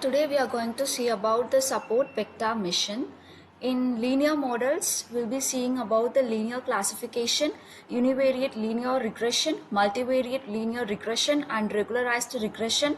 Today we are going to see about the support vector mission. In linear models, we'll be seeing about the linear classification, univariate linear regression, multivariate linear regression and regularized regression,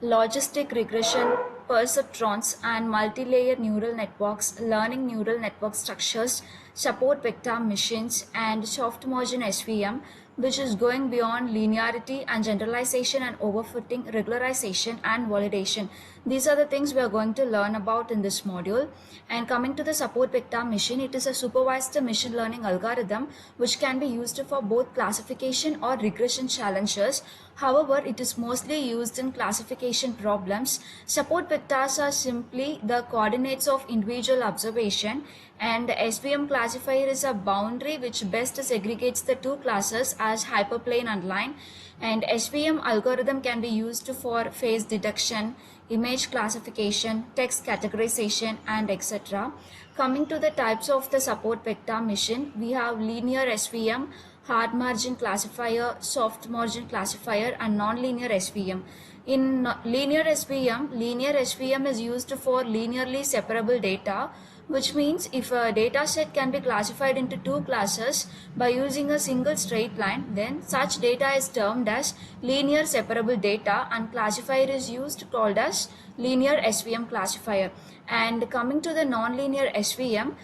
logistic regression, perceptrons and multi-layer neural networks, learning neural network structures, support vector machines and soft margin SVM, which is going beyond linearity and generalization and overfitting, regularization and validation. These are the things we are going to learn about in this module. And coming to the support vector machine, it is a supervised machine learning algorithm which can be used for both classification or regression challenges. However, it is mostly used in classification problems. Support vectors are simply the coordinates of individual observation, and the SVM classifier is a boundary which best segregates the two classes as hyperplane and line. And SVM algorithm can be used for phase detection, image classification, text categorization and etc. Coming to the types of the support vector machine, we have linear SVM, hard margin classifier, soft margin classifier and non-linear SVM. In linear SVM is used for linearly separable data, which means if a data set can be classified into two classes by using a single straight line, then such data is termed as linear separable data and classifier is used called as linear SVM classifier. And coming to the non-linear SVM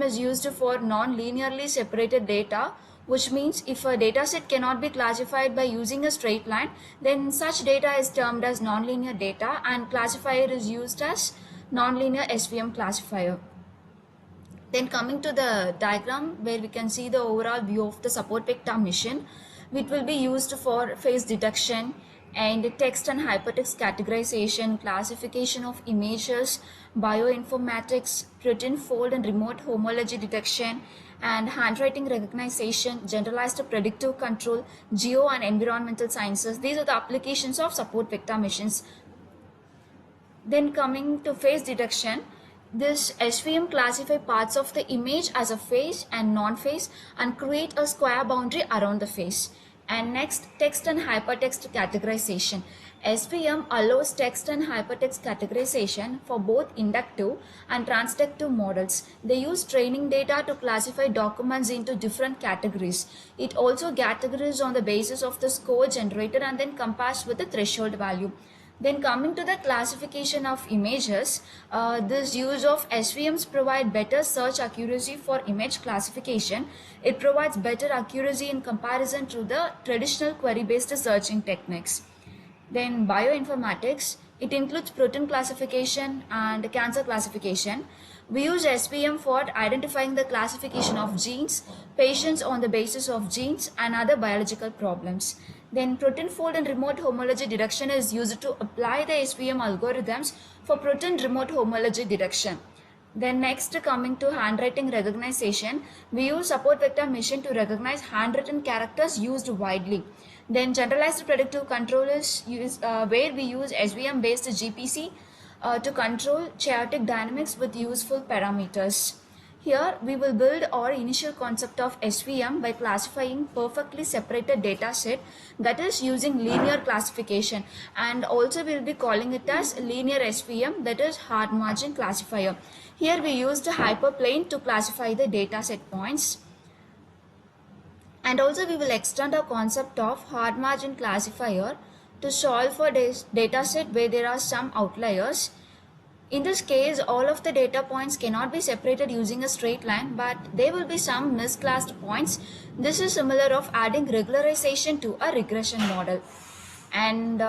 is used for non-linearly separated data, which means if a data set cannot be classified by using a straight line, then such data is termed as nonlinear data and classifier is used as nonlinear SVM classifier. Then coming to the diagram where we can see the overall view of the support vector mission, which will be used for phase detection and text and hypertext categorization, classification of images, bioinformatics, protein fold and remote homology detection, and handwriting recognition, generalized predictive control, geo and environmental sciences. These are the applications of support vector missions. Then coming to phase detection, this SVM classify parts of the image as a phase and non-phase and create a square boundary around the phase. And next, text and hypertext categorization. SVM allows text and hypertext categorization for both inductive and transductive models. They use training data to classify documents into different categories. It also categorizes on the basis of the score generated and then compares with the threshold value. Then coming to the classification of images, this use of SVMs provide better search accuracy for image classification. It provides better accuracy in comparison to the traditional query-based searching techniques. Then bioinformatics, it includes protein classification and cancer classification. We use SVM for identifying the classification of genes, patients on the basis of genes and other biological problems. Then protein fold and remote homology detection is used to apply the SVM algorithms for protein remote homology detection. Then next, coming to handwriting recognition, we use support vector machine to recognize handwritten characters used widely. Then generalized predictive control is used where we use SVM based GPC to control chaotic dynamics with useful parameters. Here we will build our initial concept of SVM by classifying perfectly separated data set, that is using linear classification, and also we will be calling it as linear SVM, that is hard margin classifier. Here we used hyperplane to classify the data set points. And also we will extend our concept of hard margin classifier to solve for data set where there are some outliers. In this case, all of the data points cannot be separated using a straight line, but there will be some misclassed points. This is similar of adding regularization to a regression model. And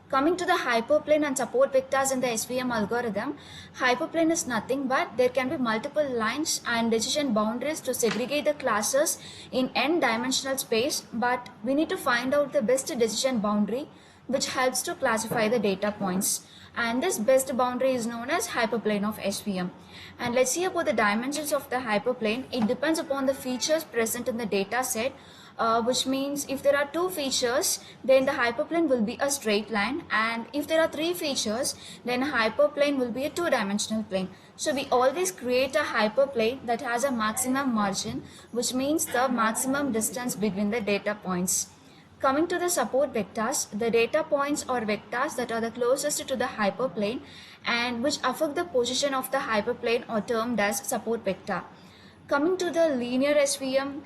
coming to the hyperplane and support vectors in the SVM algorithm, hyperplane is nothing but there can be multiple lines and decision boundaries to segregate the classes in n-dimensional space, but we need to find out the best decision boundary which helps to classify the data points. And this best boundary is known as hyperplane of SVM. And let's see about the dimensions of the hyperplane. It depends upon the features present in the data set, which means if there are two features, then the hyperplane will be a straight line, and if there are three features, then hyperplane will be a two-dimensional plane. So we always create a hyperplane that has a maximum margin, which means the maximum distance between the data points. Coming to the support vectors, the data points or vectors that are the closest to the hyperplane and which affect the position of the hyperplane are termed as support vector. Coming to the linear SVM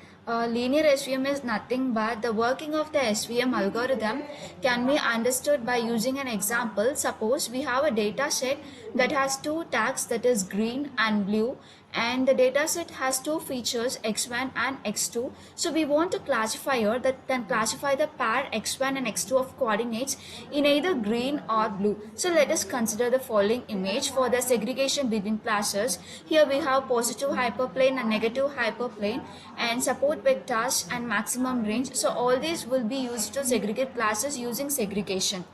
is nothing but the working of the SVM algorithm can be understood by using an example. Suppose we have a data set that has two tags, that is green and blue, and the data set has two features x1 and x2. So we want a classifier that can classify the pair x1 and x2 of coordinates in either green or blue. So let us consider the following image for the segregation between classes. Here we have positive hyperplane and negative hyperplane and support vectors and maximum range. So all these will be used to segregate classes using segregation.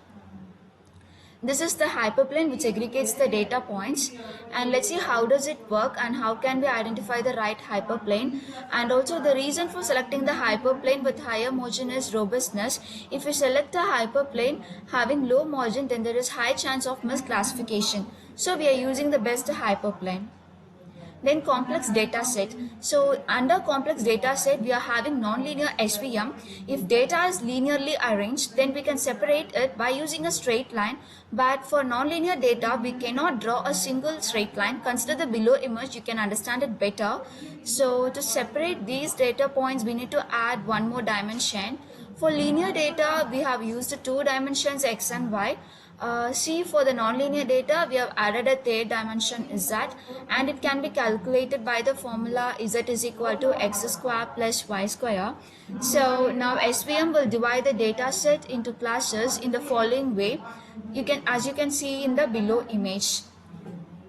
This is the hyperplane which segregates the data points, and let's see how does it work and how can we identify the right hyperplane, and also the reason for selecting the hyperplane with higher margin is robustness. If we select a hyperplane having low margin, then there is high chance of misclassification. So we are using the best hyperplane. Then complex data set. So under complex data set, we are having nonlinear SVM. If data is linearly arranged, then we can separate it by using a straight line. But for nonlinear data, we cannot draw a single straight line. Consider the below image, you can understand it better. So to separate these data points, we need to add one more dimension. For linear data, we have used two dimensions x and y. See, for the nonlinear data, we have added a third dimension z, and it can be calculated by the formula z is equal to x square plus y square. So now SVM will divide the data set into classes in the following way. As you can see in the below image.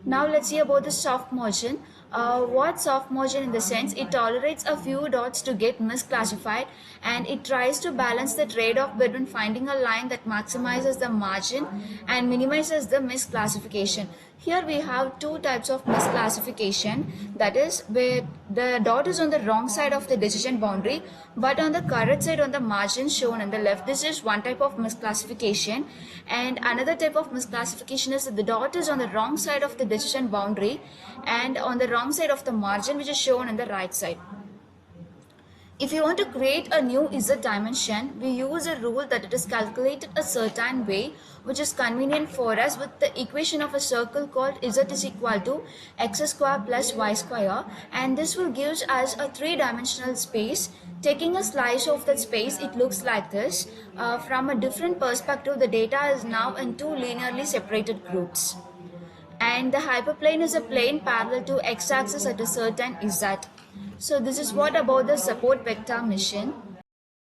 Now let's see about the soft margin. What soft margin in the sense, it tolerates a few dots to get misclassified, and it tries to balance the trade-off between finding a line that maximizes the margin and minimizes the misclassification. Here we have two types of misclassification, that is where the dot is on the wrong side of the decision boundary but on the correct side on the margin shown on the left. This is one type of misclassification, and another type of misclassification is that the dot is on the wrong side of the decision boundary and on the wrong side of the margin, which is shown on the right side. If you want to create a new Z dimension, we use a rule that it is calculated a certain way which is convenient for us with the equation of a circle called Z is equal to x square plus y square, and this will give us a three-dimensional space. Taking a slice of that space, it looks like this. From a different perspective, the data is now in two linearly separated groups. And the hyperplane is a plane parallel to x-axis at a certain z. So this is what about the support vector mission.